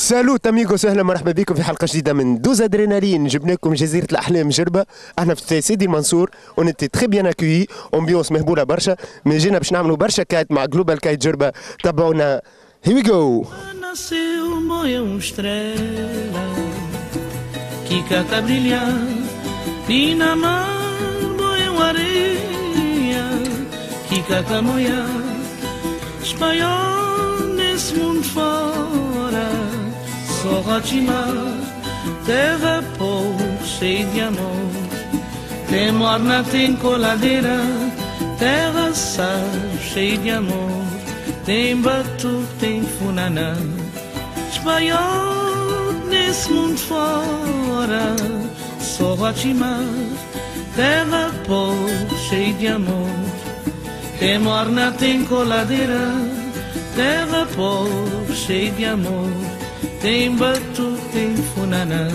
سالوت اميغوس، اهلا مرحبا بكم في حلقه جديده من دوز ادرينالين. جبنا لكم جزيره الاحلام جربه. احنا في سيدي المنصور ونتي تخي بيان اكوي، امبيونس مهبوله برشا. من جينا باش نعملوا برشا كايت مع جلوبال كايت جربه. تابعونا، هي وي جو. Nasceu um boia, uma estrela que cata brilhar e na mar boia uma areia que cata moiar espanhol nesse mundo fora só ratimar terra povo cheio de amor tem morna, tem coladeira terra sal cheio de amor tem batu, tem funaná espanhol nesse mundo fora só ratimar terra povo cheio de amor tem morna, tem coladeira terra povo cheio de amor tem batu, tem funaná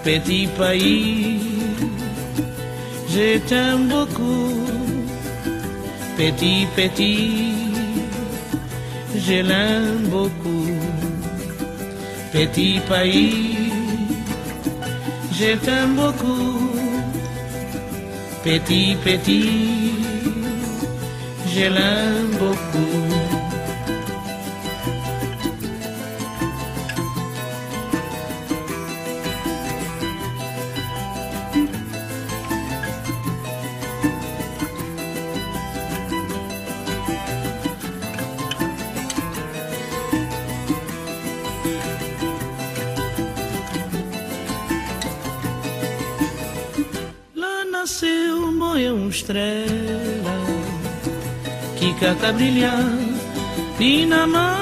petit pays je t'aime beaucoup petit je l'aime beaucoup petit pays je t'aime beaucoup petit je l'aime beaucoup. Nasceu um boia, uma estrela que cata brilhar e na mar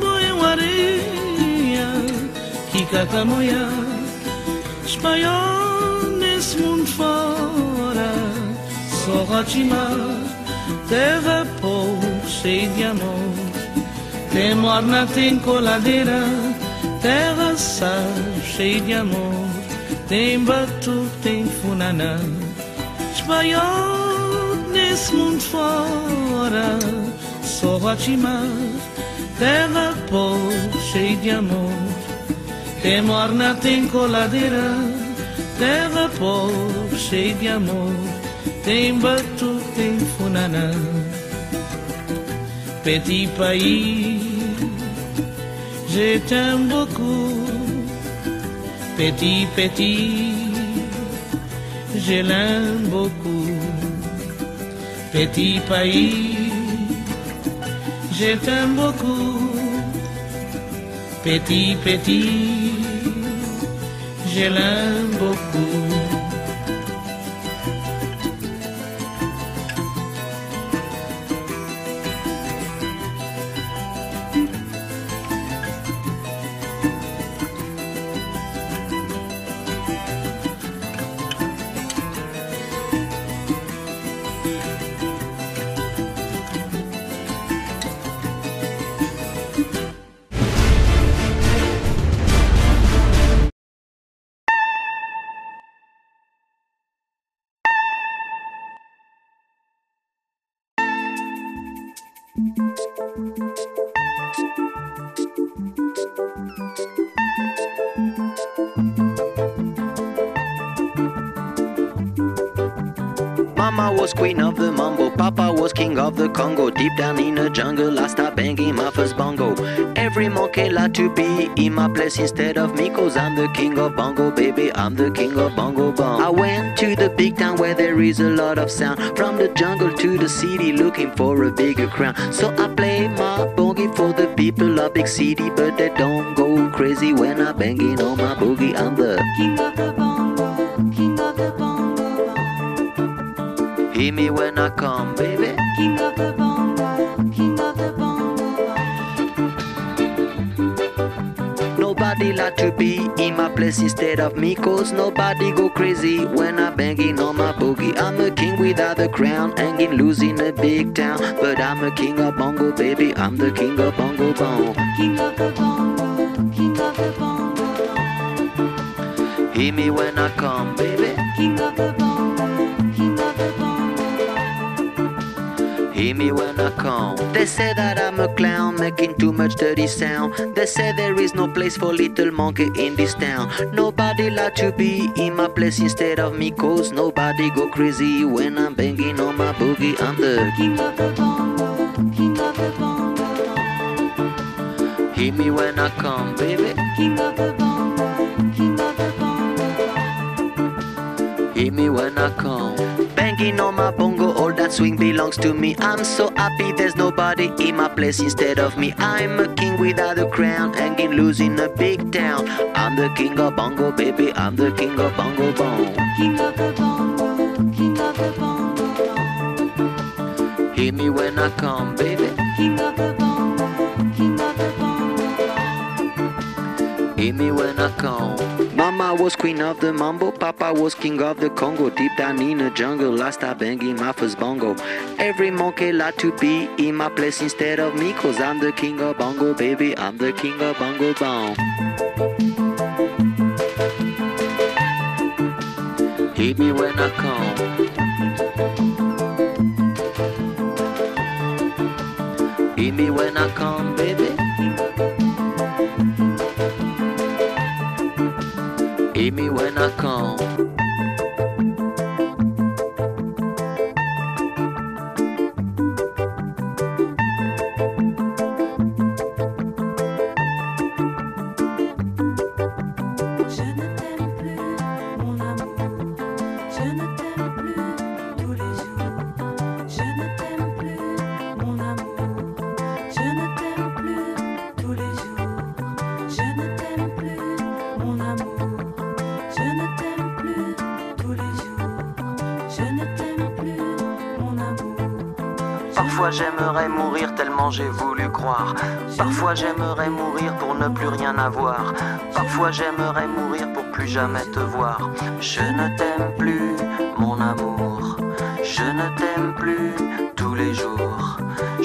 boia uma areia que cata moiar espanhol nesse mundo fora só ratimar terra povo cheio de amor tem morna, tem coladeira terra sal cheio de amor tem batu, tem funaná espanhol nesse mundo fora só ratimar terra povo cheio de amor tem morna, tem coladeira terra povo cheio de amor tem batu, tem funaná petit pays je t'aime beaucoup petit je l'aime beaucoup petit pays je t'aime beaucoup petit je l'aime beaucoup. Mama was queen of the mambo, Papa was king of the Congo. Deep down in the jungle, I started banging my first bongo. Every monkey like to be in my place instead of me, 'cause I'm the king of bongo, baby, I'm the king of bongo bong. I went to the big town where there is a lot of sound, from the jungle to the city looking for a bigger crown. So I play my boogie for the people of big city, but they don't go crazy when I'm banging on my boogie. I'm the king of the bongo, king of the bongo. Hear me when I come, baby. King of the bongo, king of the bongo. Nobody like to be in my place instead of me, 'cause nobody go crazy when I'm banging on my boogie. I'm a king without a crown, hanging loose in a big town, but I'm a king of bongo, baby, I'm the king of bongo bong. King of the bongo, king of the bongo. Hear me when I come, baby. King of the bongo, king of the bongo. Hear me when I come. They say that I'm a clown, making too much dirty sound. They say there is no place for little monkey in this town. Nobody like to be in my place instead of me, cause nobody go crazy when I'm banging on my boogie. I'm the king of the bongo, king of the bongo. Hear me when I come, baby. King of the bongo, king of the bongo. Hear me when I come. Banging on my bongo, all that swing belongs to me. I'm so happy there's nobody in my place instead of me. I'm a king without a crown, hanging loose in a big town. I'm the king of bongo, baby. I'm the king of bongo bong. King of the bongo, king of the bongo. Hear me when I come, baby. King of the bongo, king of the bongo. Hear me when I come. Mama was queen of the mambo, Papa was king of the Congo. Deep down in the jungle, I start banging my first bongo. Every monkey like to be in my place instead of me, cause I'm the king of bongo, baby. I'm the king of bongo bong. Hear me when I come. Hear me when I come, baby. Hear me when I come. Je ne t'aime plus, mon amour. Je ne t'aime plus tous les jours. Je ne t'aime plus, mon amour. Je ne t'aime plus tous les jours. Je ne t'aime plus, mon amour. Je ne t'aime plus tous les jours. Je ne t'aime plus, mon amour. Parfois j'aimerais mourir tellement j'ai voulu croire. Parfois j'aimerais mourir pour ne plus rien avoir. Parfois j'aimerais mourir pour plus jamais te voir. Je ne t'aime plus, mon amour. Je ne t'aime plus tous les jours.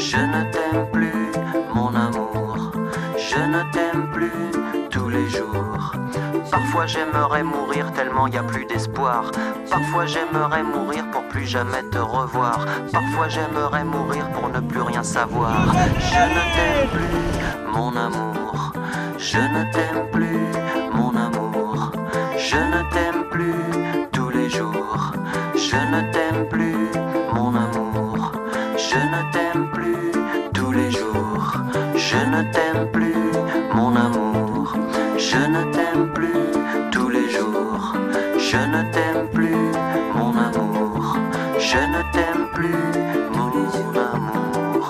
Je ne t'aime plus, mon amour. Je ne t'aime plus tous les jours. Parfois j'aimerais mourir tellement y a plus d'espoir. Parfois j'aimerais mourir pour plus jamais te revoir. Parfois j'aimerais mourir pour ne plus rien savoir. Je ne t'aime plus, mon amour. Je ne t'aime plus, mon amour. Je ne t'aime plus tous les jours. Je ne t'aime plus, mon amour. Je ne t'aime plus tous les jours. Je ne t'aime plus, mon amour. Je ne t'aime plus tous les jours. Je ne t'aime plus, mon amour. Je ne t'aime plus, mon amour.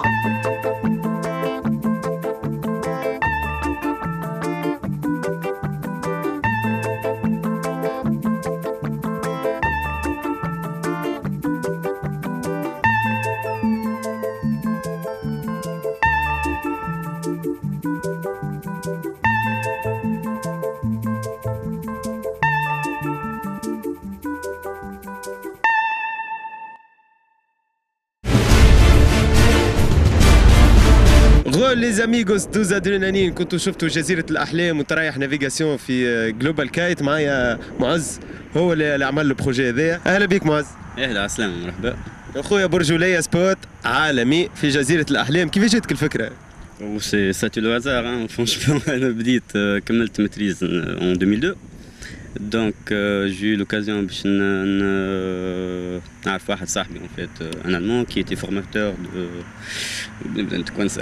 غول لي زاميغوس دوز ادرينالين. كنتوا شفتوا جزيرة الأحلام وتريح نافيغاسيون في جلوبال كايت. معايا معز هو اللي عمل البروجي هذايا. أهلا بك معز. اهلا عسلامة مرحبا. أخويا برجولية سبوت عالمي في جزيرة الأحلام، كيف جاتك الفكرة؟ وسي ساتي لو هازار فرانشمون. انا بديت كملت ماتريز en 2002 دونك جي لوكازيون باش نعرف واحد صاحبي en fait un allemand qui était formateur de نبدا نتكونس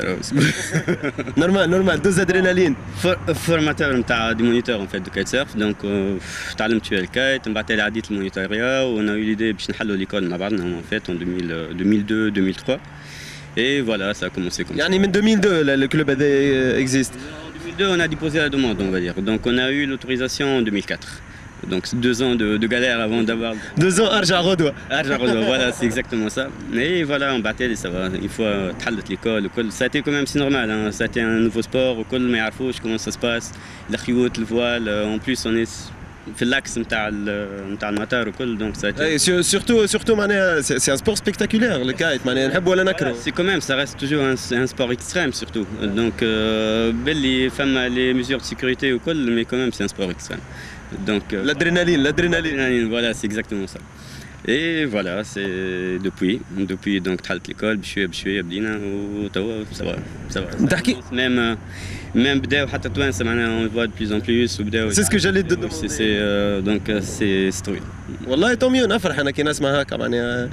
نورمال دوز ادرينالين. فورماتور نتاع دي مونيتور en fait de kitesurf دونك تعلمت فيها الكايت من بعد تالي عديت المونيتوريا وانا يو ليدي باش نحلوا ليكول مع بعضنا en fait en 2002 2003 et voilà ça a commencé comme ça. يعني من 2002 le club هذا existe. En 2002 on a déposé la demande on va dire donc on a eu l'autorisation en 2004. Donc 2 ans de galère avant d'avoir... 2 ans Arja Rodwa. Arja Rodwa, voilà, c'est exactement ça. Et voilà, on battait et ça va. Une fois l'école, ça a été quand même, c'est normal, hein. Ça a été un nouveau sport, mais comment ça se passe, la chioute, le voile, en plus on est... في الاكس نتاع المطار وكل دونك سا سورتو معناها سي ان سبور سبيكتاكولير الكايت معناها نحب ولا نكره سي كوميم سا ريست توجور ان سبور اكستريم سورتو دونك باللي فما لي ميزور دو سيكوريتي وكل مي كوميم سي ان سبور اكستريم دونك l'adrénaline voilà c'est exactement ça Et voilà, c'est depuis donc تحلت l'école بشوية بدينا وتوا ça va. تحكي Même بداو حتى توانسة معناها on voit de plus en plus وبداو C'est ce que j'allais te demander. donc c'est طويل. والله طومي نفرح انا كي نسمع هكا معناها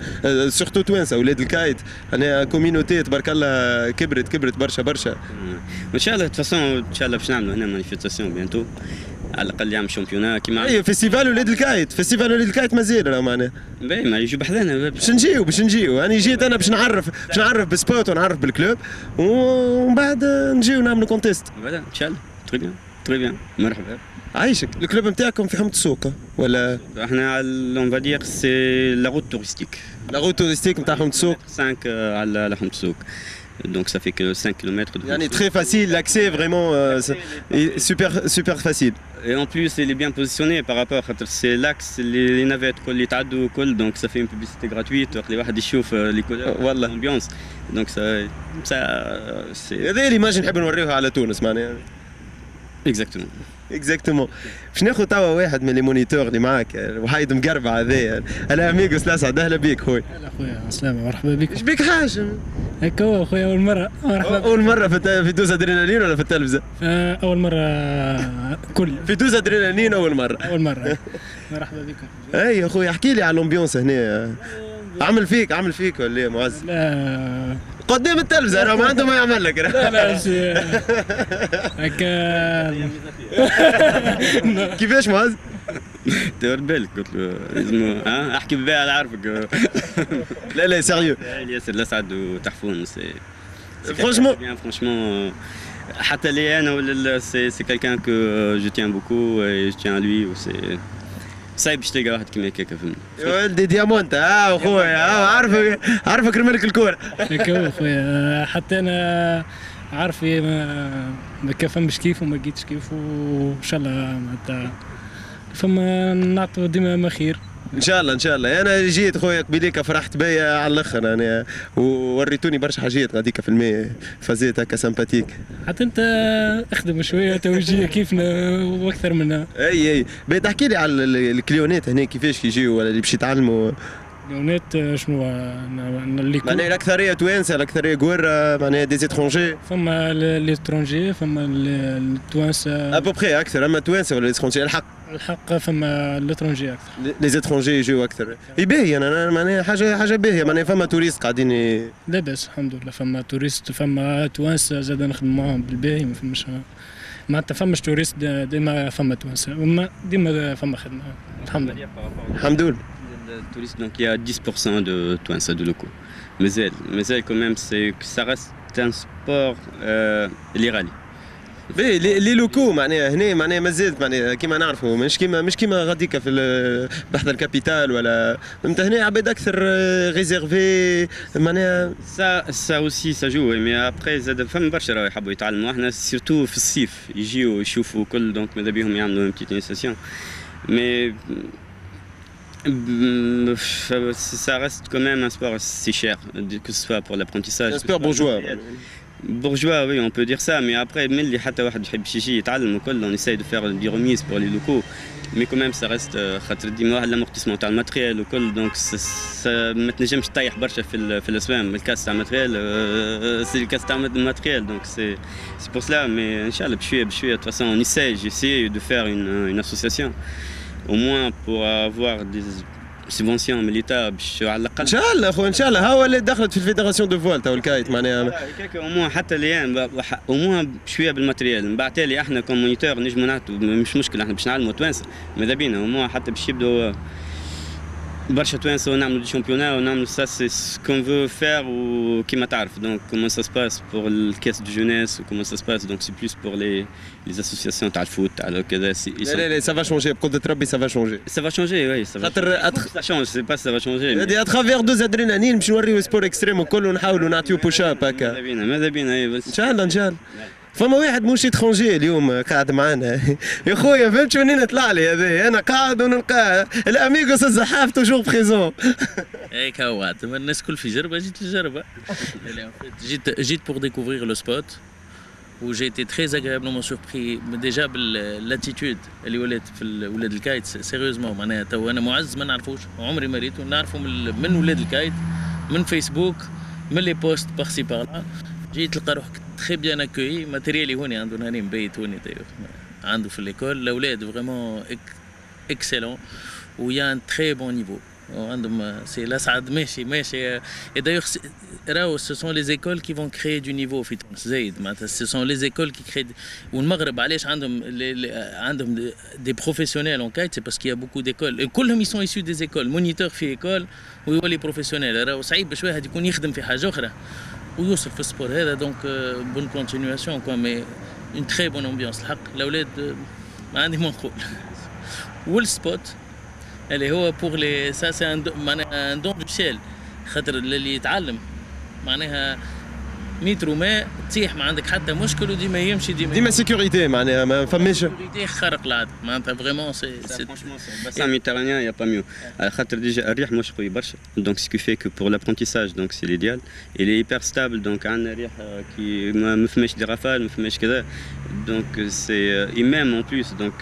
سورتو توانسه اولاد الكايت انا كوميونيتي تبارك الله كبرت برشا وان شاء الله de toute façon ان شاء الله باش نعملوا هنا مانيفيستاسيون بيانتو على الاقل يعمل شامبيونا كيما اي فيستيفال ولاد الكايت مازال راه معناها باهي ما يجوا بحذانا باش نجيو انا جيت انا باش نعرف بالسبوت ونعرف بالكلوب ومن بعد نجيو نعملوا كونتيست فوالا ان شاء الله تري بيان مرحبا عايشك الكلوب نتاعكم في حمض السوق ولا احنا اون فادير سي لا روت توريستيك نتاع حمض السوق 5 على حمض السوق donc ça fait que 5 km de يعني très facile l'accès vraiment super facile. Et en plus, il est bien positionné par rapport à c'est l'axe, les navettes, les تعدوا كل donc ça fait une publicité gratuite, les واحد يشوف les couleurs, l'ambiance. Donc ça c'est هذه الإيماج نحب نوريوها على تونس معناها. اكزاكتومون باش ناخذ توا واحد من لي مونيتور اللي معاك وحيد مقربع هذايا انا اميغوس الاسعد اهلا بيك خويا. هلا خويا سلامة مرحبا بك. ايش بيك حاجه؟ هكا هو خويا اول مرة مرحبا. اول مرة في دوز ادرينالين ولا في التلفزة؟ اول مرة كل في دوز ادرينالين اول مرة. اول مرة مرحبا بكم. اي يا خويا احكي لي على الامبيونس هنا عمل فيك ولا معز؟ لا قدام التلفزة راه ما عنده ما يعمل لك. لا هكا كيفاش معز؟ دور بالك قلت له لازم احكي بها على عرفك. لا سيريو. ياسر الاسعد وتحفون سي فرانشمون حتى لي انا ولا سي كالكان كو جو تيان بوكو اي جو تيان ا لوي وسي صعيب باش تلقى واحد كيما هكاكا فهمني. يا ولدي ديامونت اخويا عارفك رمى لك الكورة. هكا هو خويا حتى انا عارفي ما كفهمش كيف وما لقيتش كيف وان شاء الله معناتها فما نعطوا ديما ما خير. ان شاء الله انا جيت خويا قبيليك فرحت بيا على الاخر انا ووريتوني برشا حاجات غاديك في الماء فازيت هكا سامباتيك. حتى انت اخدم شويه توجيه كيفنا واكثر منها. اي تحكي لي على الكليونات هنا كيفاش كيجيو ولا اللي باش يتعلموا كليونات شنو اللي معناها الاكثريه توانسه الاكثريه قوره معناها دي زيترونجي فما ليترونجي فما التوانسه ابوبخي اكثر اما توانسه ولا ليترونجي الحق فما ليترونجي اكثر لي زيترونجي يجيو اكثر يباهي انا معناها حاجه باهيه معناها فما توريست قاعدين لاباس الحمد لله فما توريست فما توانسه زاد نخدم معاهم بالباهي ما فماش معناتها فماش توريست ديما فما توانسه ديما فما خدمه الحمد لله. Le tourisme, donc il y a 10% de Touansa de locaux. Mais elle quand même, ça reste un sport l'Irali. لي لوكو معناها هنا مازالت معناها كيما نعرفوا مش كيما غاديكا في بحث الكابيتال ولا فهمت هنا عباد اكثر ريزيرفي معناها ça aussi ça joue mais après زاد فما برشا راهو يحبوا يتعلموا احنا سيرتو في الصيف يجيو يشوفوا كل دونك ماذا بيهم يعملوا une petite initiation mais ça reste quand même un sport si cher, que ce soit pour l'apprentissage. Un sport bourgeois. Bourgeois, oui, on peut dire ça, mais après, même les حتى واحد يحب يجي يتعلم وكل, on essaye de faire des remises pour les locaux, mais quand même ça reste خاطر ديما واحد l'amortissement تاع الماتريال وكل, donc ما تنجمش تطيح برشا في الاسوام, الكاس تاع الماتريال c'est الكاس تاع الماتريال, donc c'est pour cela, mais inchallah بشوية de toute façon on j'essaie de faire une association. Au moins pour avoir des subventions من l'État باش على الاقل ان شاء الله اخو ان شاء الله هو اللي دخلت في الفيدراسيون دو فوال تو الكايت معناها او موان حتى الان او موان شويه بالماتريال من بعد تالي احنا كومونيتور نجموا نعطوا مش مشكل احنا باش نعلموا توانسه ماذا بينا او موان حتى باش يبداو برشا توانسه ونعملوا دي شامبيونات ونعملوا سا سي سكون فو فير وكيما تعرف دونك كومون سا سباس بور الكاس دو جونيس وكومون سا سباس دونك سي بلوس بور لي اسوسياسيون تاع الفوت تاع كذا لا سا فا شونجي بقدرة ربي سا فا شونجي سا فا شونجي وي سا فا شونجي سي با سا فا شونجي هادي اترافير دوز ادرينالين باش نوريو سبور اكستريم وكل ونحاولوا نعطيو بوش اب هكا ماذا بينا بس ان شاء الله فما واحد موش اترونجي اليوم قاعد معانا يا خويا فهمت شنو طلع لي هذا انا قاعد ونلقاه الاميغوس الزحاف توجور بريزون هيك هو الناس كل في جربه جيت للجربه جيت pour découvrir le spot où j'ai été très agréablement surpris déjà بالاتيتود اللي ولات في ولاد الكايت سيريوزمون معناها تو انا معز ما نعرفوش عمري ما ريته نعرفه من ولاد الكايت من فيسبوك من لي بوست بارسي بارلا جيت تلقى روحك تري بيان اكوي ماتيريالي هوني عنده نهارين مبيت هوني عنده في ليكول الاولاد فريمون اكسيلون ويا ان تري بون نيفو عندهم سي الاسعد ماشي et d'ailleurs راهو ce sont les écoles qui vont créer du niveau في تونس زايد معناتها ce sont les écoles qui créent والمغرب علاش عندهم des professionnels en kite c'est parce qu'il y a beaucoup d'écoles كلهم ils sont issus des écoles moniteur في école ويولي بروفيسيونيل راهو صعيب باش واحد يكون يخدم في حاجه اخرى ويوصل في السبور هذا دونك بون كونتينياسيون كوا مي اون تري بون امبيونس الحق الاولاد ما عندي ما نقول والسبوت اللي هو بور لي سا سي معناها ان دون دو سيل خاطر اللي يتعلم معناها مترو ما تطيح ما عندك حتى مشكل وديما يمشي ديما سيكوريتي معناها ما فماش سيكوريتي خارق العاده معناتها فريمون سي bassin méditerranéen, il n'y a pas mieux. الريح مش قوي برشا, donc ce qui fait que pour l'apprentissage, donc c'est l'idéal. Il est hyper stable, donc عندنا ريح qui ما فماش des rafales, ما فماش كذا. Donc c'est et même en plus, donc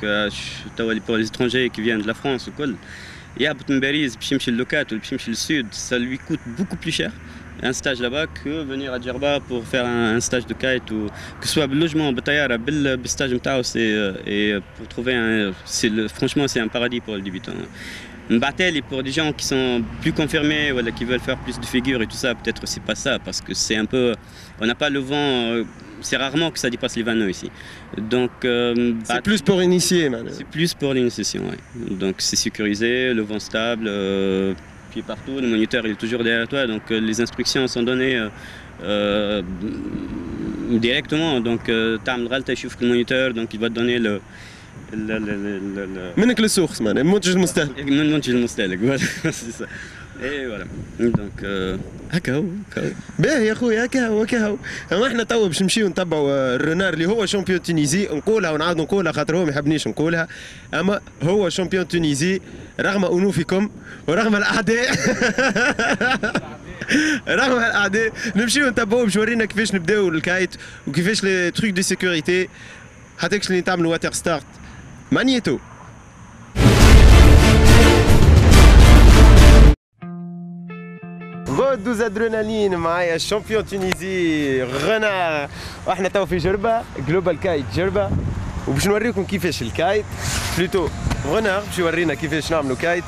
pour les étrangers qui viennent de la France ou quoi, يهبط من باريس باش يمشي للوكات ولا باش يمشي للسود, ça lui coûte beaucoup plus cher un stage là-bas que venir à Djerba pour faire un stage de kite ou que ce soit le logement, le stage et pour trouver franchement c'est un paradis pour le débutant. Mbatel et pour des gens qui sont plus confirmés ou qui veulent faire plus de figures et tout ça, peut-être c'est pas ça parce que c'est un peu, on n'a pas le vent, c'est rarement que ça dépasse les 20 nœuds ici. Donc c'est plus pour initier maintenant. C'est plus pour l'initiation, ouais. Donc c'est sécurisé, le vent stable. Puis partout, le moniteur il est toujours derrière toi, donc les instructions sont données directement. Donc tu le moniteur, donc il va te donner le منك للسوخ مان المنتج المستهلك من المنتج المستهلك voilà c'est ça et voilà donc هكا هو باهي يا خويا هكا هو احنا توا باش نمشيو نتبعوا الرونار اللي هو شامبيون تونيزي نقولها ونعاود نقولها خاطر هو ما يحبنيش نقولها اما هو شامبيون تونيزي رغم انوفكم ورغم الاعداء رغم الاعداء نمشيو نتبعوا باش يورينا كيفاش نبداو الكايت وكيفاش لي تروك دو سيكوريتي حتى اللي تعملوا واتر ستارت مانيتو غودوز ادرينالين معايا الشامبيون تونيزي غنار واحنا تو في جربه جلوبال كايت جربه وباش نوريكم كيفاش الكايت بلوتو غنار باش يورينا كيفاش نعملوا كايت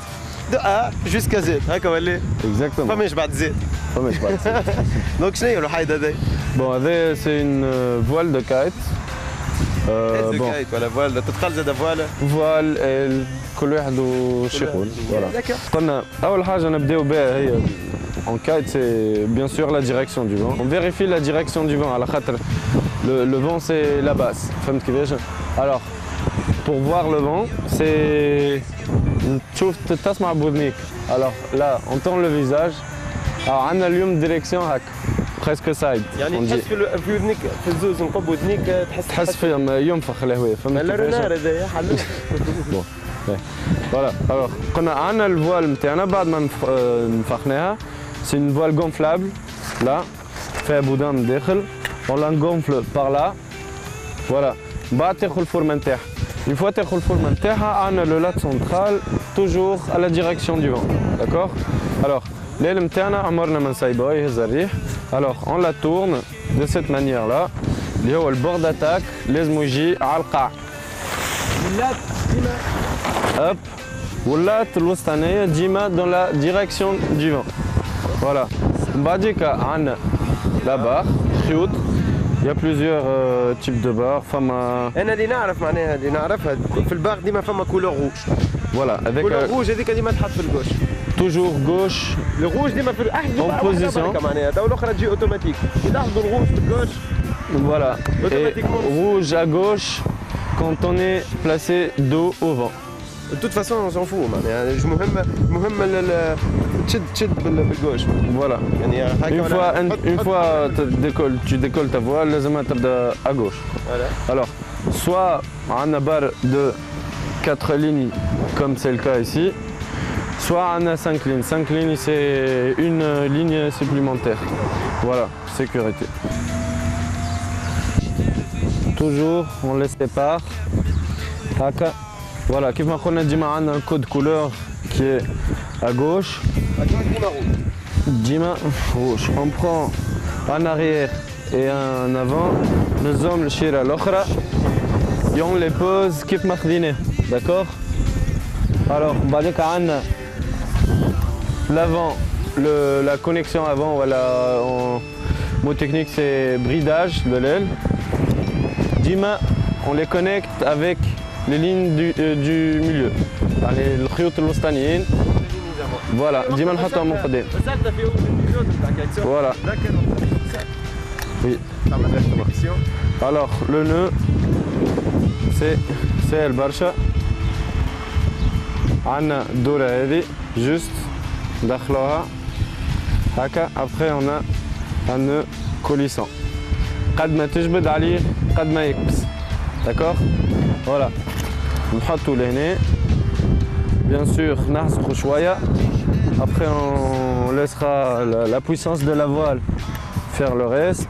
دو ا جوسكا زد هكا ولا اكزاكتومون فماش بعد زد فماش بعد زد دونك شنو هي الوحيد هذا بون هذا سي اون فوال دو كايت كايت ولا فوال تتقال زاد فوال كل واحد وش يقول قلنا اول حاجه نبداو بها هي en kite c'est bien sûr la direction du vent. On vérifie la direction du vent à la khatr. Le vent c'est la base. فهمت كيفاش؟ Alors pour voir le vent c'est تشوف تسمع بودنيك. Alors là on tourne le visage. Alors عندنا اليوم direction هكا presque side. يعني تحس في ودنيك في الزوز نقب ودنيك تحس فيهم ينفخ الهواء فهمت كيفاش؟ الرونار هذايا حلو. Voilà, alors قلنا عندنا الفوال نتاعنا بعد ما نفخناها c'est une voile gonflable là فيها بودان من الداخل on la gonfle par là voilà بعد تاخذ الفورمه نتاعها une fois تاخذ الفورمه نتاعها عندنا لو لات سنترال toujours à la direction du vent d'accord alors الليل نتاعنا عمرنا ما نسيبوه يهز الريح alors on la tourne de cette manière là اللي هو البور داتاك لازم يجي على القاع اللات ديما hop واللات الوسطانيه ديما dans la direction du vent voilà بعديك عندنا لا بار خيوط il y a plusieurs types de barres فما انا اللي نعرف معناها اللي نعرفها في البار ديما فما كولور روج voilà avec كولور روج هذيك ديما تحط في الجوش toujours gauche le rouge ديما في en position معناها تو الاخرى تجي اوتوماتيك تاخذوا الروج في الجوش voilà et rouge à gauche quand on est placé dos au vent de toute façon on s'en fout معناها مهم تشد بالجوش voilà une fois tu décolles ta voile لازم تبدا à gauche voilà. alors soit on a barre de 4 lignes comme c'est le cas ici soit on a 5 lignes 5 lignes c'est une ligne supplémentaire voilà sécurité toujours on les sépare. هكا. Voilà, كيف ما قلنا ديما عندنا un code couleur qui est à gauche. ديما rouge. On prend un arrière et un avant. نزوم الشيرة الأخرى. Et on les pose كيف ما خديناه. D'accord? Alors, بعدك عندنا l'avant, la connexion avant, voilà, en mot technique c'est bridage de l'aile. Dima, on les connecte avec les lignes du milieu. Les الخيوط الوسطانيين. Voilà, ديما نحطهم من قدام. Voilà. Oui. Alors, le nœud, c'est البرشا. عندنا الدورة هذه juste ندخلوها هكا. Après on a un nœud coulissant. قد ما تجبد عليه قد ما يكبس. D'accord? Voilà. نحطو لهنا. Bien sûr نحزقو شوية. Après on laissera la puissance de la voile faire le reste.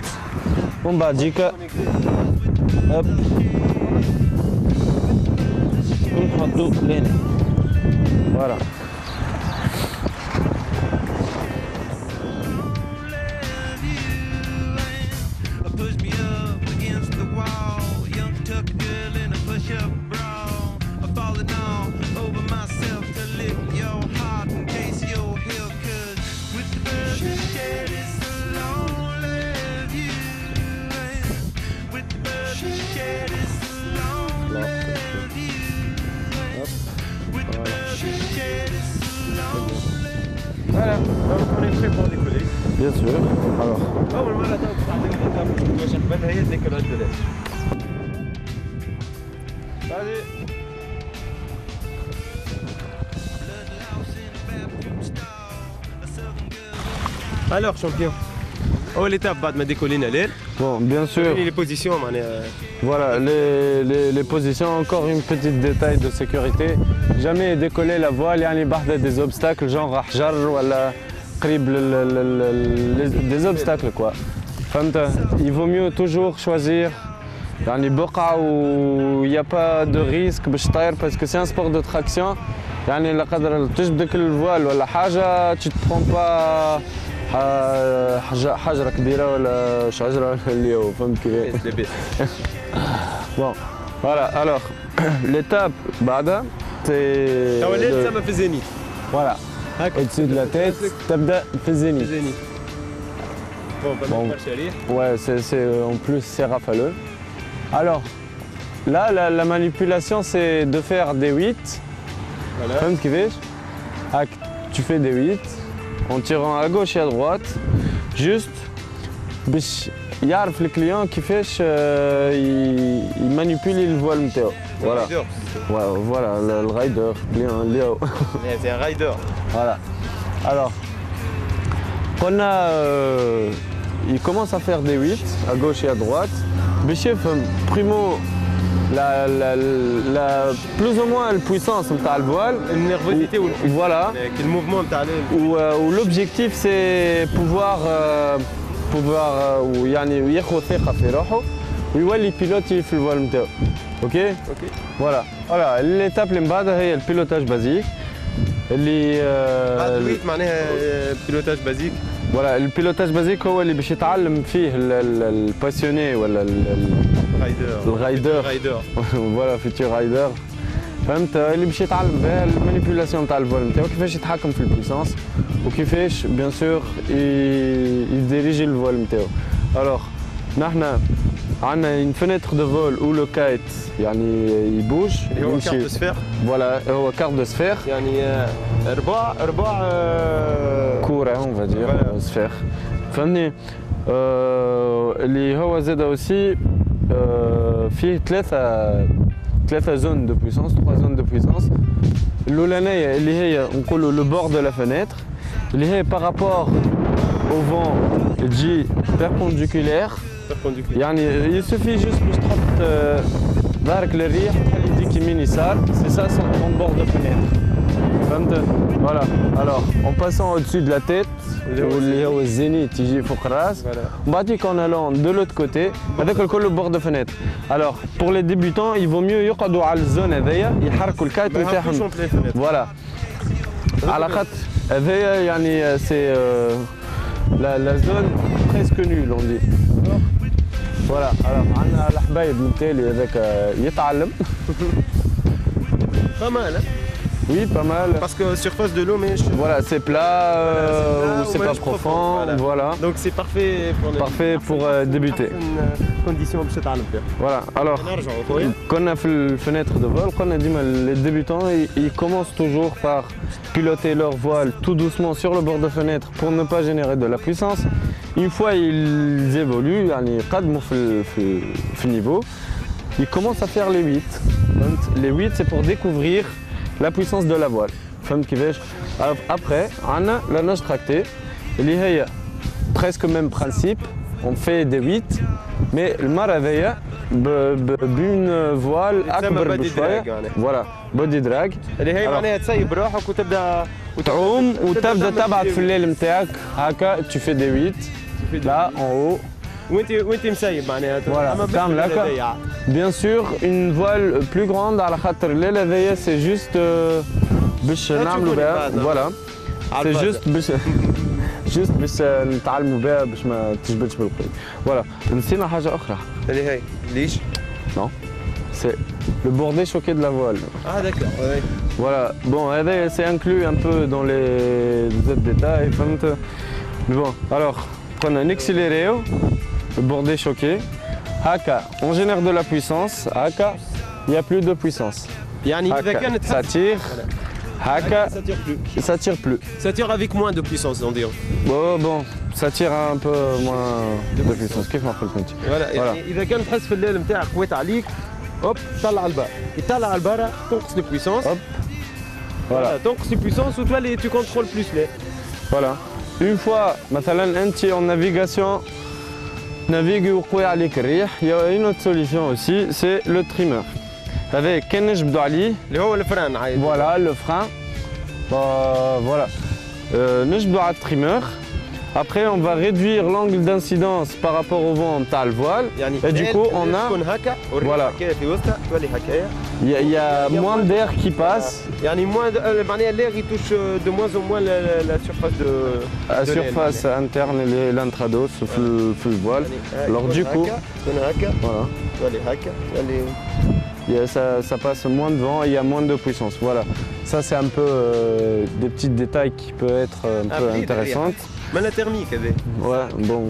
On va dire hop. ونحطو لهنا. Voilà. Voilà, donc on est prêt pour décoller. Bien sûr. Alors. أول مرة تعطيك الإيطاب باش نقبلها هي الديكولات de l'aile. Allez. Alors champion, أول étape بعد ما décollينا l'aile. Bon, bien sûr. Les positions معناها. Voilà, les positions, encore une petite détail de sécurité. Jamais décoller la voile, يعني بحث des obstacles, genre أحجار ولا قريب des obstacles quoi. فهمت؟ Il vaut mieux toujours choisir يعني بقعة où il n'y a pas de risque باش تطير parce que c'est un sport de traction. يعني لا قدر تجبدك الفوال ولا حاجة tu te prends pas حجرة كبيرة ولا شجرة ولا اللي هو فهمت كيف؟ Bon, voilà, alors l'étape بعدها c'est. توليت تسمى في الزينيت. Voilà. Au-dessus de la tête, تبدأ في الزينيت. Bon, ouais, en plus c'est rafaleux. Alors, là, la manipulation c'est de faire des 8. Voilà. Comme tu fais des 8 en tirant à gauche et à droite, juste باش يعرف الكليون كيفاش يمانيبيلي الفوال نتاعو. Voilà. Voilà, le rider, Léo. C'est un rider. Voilà. Alors, il commence à faire des 8 à gauche et à droite. Béchef, primo, plus ou moins la puissance de la voile. La nervosité ou voilà. Le mouvement de où l'objectif c'est pouvoir ياخذ ثقة في روحه ويولي بيلوتي في الفوال نتاعو. Ok. Voilà. Voilà. L'étape اللي من بعدها هي البيلوتاج بازيك اللي بعد 8 معناها بيلوتاج بازيك. Voilà, البيلوتاج بازيك هو اللي باش يتعلم فيه الباسيوني ولا الرايدر. فوالا فيتور رايدر. فهمت اللي باش يتعلم بها المانيبيولاسيون تاع الفول نتاعو كيفاش يتحكم في البويسونس وكيفاش بيان سور يديريجي الفول نتاعو. الوغ نحنا عندنا une fenêtre de vol où le kite يعني يبوج هو كارت دو سفير. فوالا هو كارت دو سفير يعني ربع كورة on va dire سفير فهمني. اللي هو زاد اوسي فيه ثلاثة زون دو بويسونس 3 زون دو بويسونس. الأولانية اللي هي نقولوا لو بور دو لا فenêtre اللي هي بارابور au vent تجي perpendiculaire. يعني il suffit juste باش تحط ظهرك للريح وتخلي يديك يمين يسار. C'est ça son bord de fenêtre. Voilà. Alors, en passant au-dessus de la tête, le zénith, il faut crasse. En allant de l'autre côté, avec le bord de fenêtre. Alors, pour les débutants, il vaut mieux يقعدوا على الزون هذيا يحركوا الكايت نتاعهم. Voilà. على خاطر هذايا يعني c'est la zone presque nulle on dit. Voilà. Alors, عندنا الحبايب من تالي هذاك يتعلم. Pas mal, hein? Oui, pas mal. Parce que surface de l'eau, mais... Voilà, c'est plat ou c'est pas profond. Voilà. Donc c'est parfait pour débuter. Condition باش تتعلم فيها. Voilà. Alors, quand on a fait la fenêtre de vol, quand on a dit les débutants, ils commencent toujours par piloter leur voile tout doucement sur le bord de fenêtre pour ne pas générer de la puissance. Une fois ils évoluent, ils قدموا في niveau, ils commencent à faire les 8. Les 8, c'est pour découvrir la puissance de la voile. Après, on a la nage tractée. Il y a presque le même principe. On fait des 8, mais le maravilla, une voile أكبر بشوية. Voilà, body drag. اللي هي معناها تسيب روحك وتبدا وتعوم وتبدا تبعت في الليل نتاعك هكا tu fais des 8 là en haut. وانت مسيب معناها. Voilà, تعمل هكا. Bien sûr, une voile plus grande على خاطر الليل هذايا c'est juste باش نعملوا بها. Voilà. C'est juste باش نتعلموا بها باش ما تجبدش بالقلب. Voilà. نسينا حاجة أخرى. اللي هي ليش؟ Non. C'est le bordé choqué de la voile. Ah d'accord, oui. Voilà. Bon, c'est inclus un peu dans les autres détails. Mais bon, alors, prenez un accéléréo, le bordé choqué. Haka, on génère de la puissance. Haka, il n'y a plus de puissance. Haka, ça tire. Haka, ça tire plus. Ça tire avec moins de puissance, on dirait. Bon, ça tire un peu moins de puissance. Qu'est-ce qu'on fait? Voilà. إذا كان تحس في الليل نتاعك قويت عليك، hop, طلع البار. يطلع على البار تنقص de puissance. Hop. Voilà. تنقص de puissance ou toi tu contrôles plus l'air. Voilà. Une fois, مثلا أنت en navigation, navigue وقوي عليك الريح. Il y a une autre solution aussi, c'est le trimmer. Avec كان نجبدوا عليه. اللي هو الفران عادي. Voilà, le frein. Voilà. نجبدوا على التريمر. Après, on va réduire l'angle d'incidence par rapport au vent de le voile. Et du coup, on a. Voilà. Il y a moins d'air qui passe. L'air il touche de moins en moins la surface de. La surface interne et l'intrados, le voile. Alors, du coup. Voilà. Ça passe moins de vent et il y a moins de puissance. Voilà. Ça, c'est un peu des petits détails qui peuvent être un peu intéressants. Mais la thermique, ouais, bon,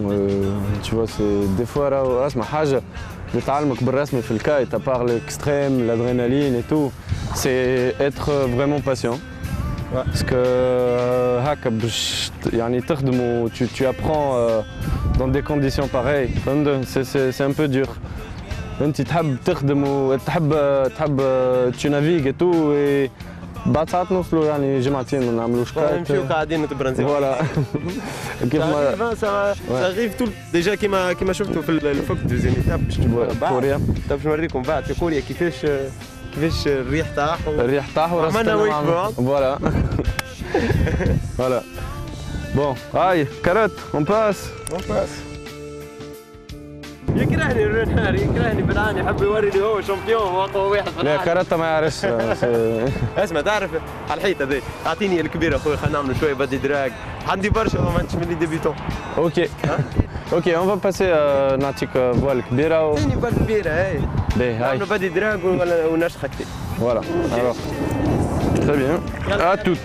tu vois, c'est des fois, رسمة حاجة نتعلمك بالرسم في الكايت, à part l'extrême, l'adrénaline et tout, c'est être vraiment patient. Ouais. Parce que هكا باش يعني تخدم tu apprends dans des conditions pareilles. C'est un peu dur. انت تحب تخدم وتحب tu navigues et tout et بعد ساعات نوصلوا يعني جمعتين ما نعملوش كايت. نمشيو قاعدين نتبرنزيو. فوالا. كيف ما ça arrive tout déjà كيما شفتوا في الفوق دوزيام ايتاب باش كوريا. باش نوريكم بعد في كوريا كيفاش الريح طاح. الريح طاح عملنا ويك بورد. فوالا. Voilà. Bon, aïe, carotte, on passe. يكرهني الرنار يكرهني بالعاني يحب يوريني هو شامبيون واقوى واحد في العالم. لا كاروتا ما يعرفش. اسمع تعرف على الحيط هذا اعطيني الكبيره اخويا خلينا نعملوا شويه بادي دراج عندي برشا ما عنديش ملي ديبيتون. اوكي on va passer نعطيك فوال كبيره اعطيني فوال كبيره هاي. باهي هاي. نعملوا بادي دراج ونشخ كثير. Voilà. Alors très bien. À toutes.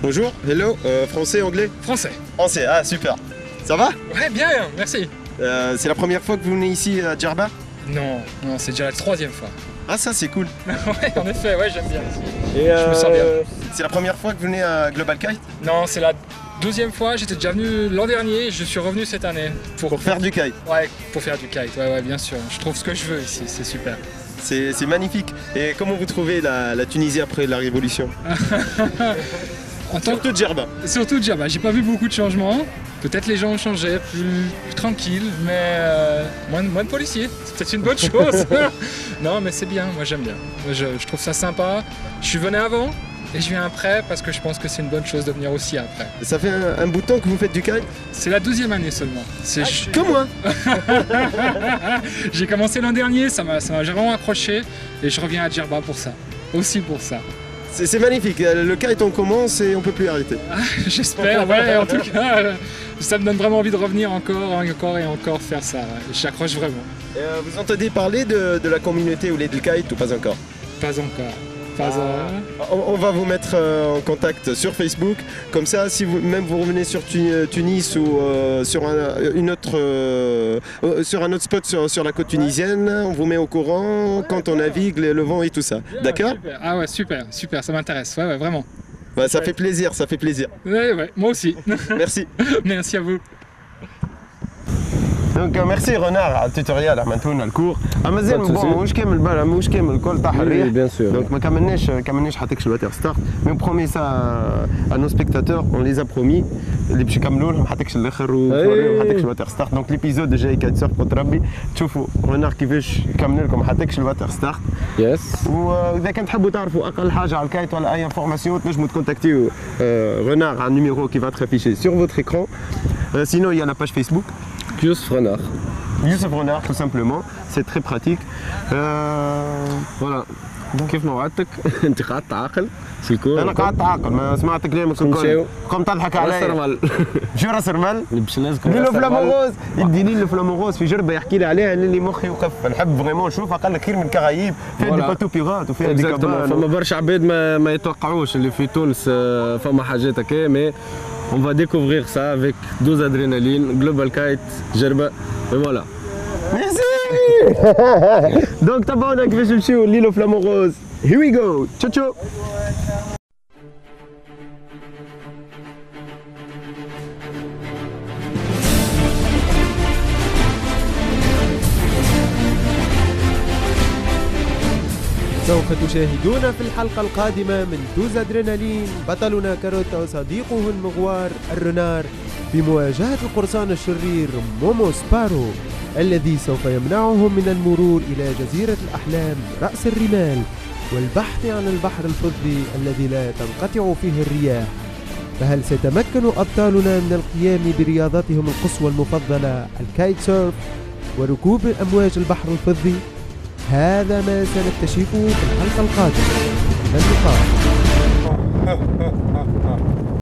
Bonjour, hello, français, anglais? Français. Français, ah super. Ça va? Ouais, bien, merci. C'est la première fois que vous venez ici à Djerba? Non, c'est déjà la 3e fois. Ah ça c'est cool. Ouais, en effet, ouais, j'aime bien. Et je me sens bien. C'est la première fois que vous venez à Global Kite? Non, c'est la 12e fois. J'étais déjà venu l'an dernier, je suis revenu cette année. Pour faire du kite? Ouais, pour faire du kite, ouais, bien sûr. Je trouve ce que je veux ici, c'est super. C'est magnifique. Et comment vous trouvez la Tunisie après la révolution? Surtout Djerba. Surtout Djerba, j'ai pas vu beaucoup de changements. Peut-être les gens ont changé, plus tranquilles, mais moins de policiers. C'est peut-être une bonne chose. Non, mais c'est bien, moi j'aime bien. Je trouve ça sympa. Je suis venu avant et je viens après parce que je pense que c'est une bonne chose de venir aussi après. Ça fait un bout de temps que vous faites du kite? C'est la 12e année seulement. Comme moi. J'ai commencé l'an dernier, ça m'a vraiment accroché et je reviens à Djerba pour ça. Aussi pour ça. C'est magnifique, le kite on commence et on peut plus arrêter. J'espère, ouais, en tout cas, ça me donne vraiment envie de revenir encore faire ça. J'accroche vraiment. Vous entendez parler de la communauté Ouled Kite ou pas encore? Pas encore. On va vous mettre en contact sur Facebook, comme ça si même vous revenez sur Tunis ou sur un autre spot sur la côte tunisienne, on vous met au courant quand on navigue, le vent et tout ça. D'accord? Ah ouais, super, ça m'intéresse, ouais, vraiment. Bah, ça fait plaisir. Ouais, moi aussi. Merci. Merci à vous. Donc merci Renard على التوتوريال عملتوا le cours. مازال مش كامل الكل طاح الريح. Donc ما كملناش حتى الواتر ستارت. Mais on promet ça à nos spectateurs, on les a promis اللي باش يكملوا لهم حتى الاخر ونوريهم حتى الواتر ستارت. Donc l'épisode الجاي كايت سيرف قلت ربي تشوفوا رونار كيفاش يكمل لكم حتى الواتر ستارت. واذا كان تحبوا تعرفوا اقل حاجه على الكايت ولا اي انفورماسيون تنجموا تكونتاكتيو رونار على النيميرو qui va être affiché sur votre écran. Sinon il y a la page Facebook. Youssef Renard. Youssef Renard, tout simplement, c'est très pratique. Voilà. كيف ما وعدتك انت قاعد تعاقل في الكورة. انا قاعد تعاقل ما سمعت كلامك الكل. قمت تضحك علي. راسرمل. جو راسرمل؟ باش نذكر ليلو فلاموغوز يديني لي فلاموغوز في جربه يحكي لي عليها اللي مخي يوقف نحب فريمون نشوفها قال لك خير من كرايب فيها دي باتو بيغات وفيها دي كابان. فما برشا عباد ما يتوقعوش اللي في تونس فما حاجات هكا مي on va découvrir ça avec 12 adrénaline, Global Kite, Djerba, et voilà. Merci. Donc تابعونا كيفاش نمشيو ليلو فلاموغوز. Here we go. Ciao ciao. سوف تشاهدون في الحلقة القادمة من دوز أدرينالين بطلنا كاروتا وصديقه المغوار الرنار في مواجهة القرصان الشرير مومو سبارو الذي سوف يمنعهم من المرور إلى جزيرة الأحلام رأس الرمال والبحث عن البحر الفضي الذي لا تنقطع فيه الرياح. فهل سيتمكن أبطالنا من القيام برياضتهم القصوى المفضلة الكايت سيرف وركوب أمواج البحر الفضي؟ هذا ما سنكتشفه في الحلقة القادمة. اللقاء.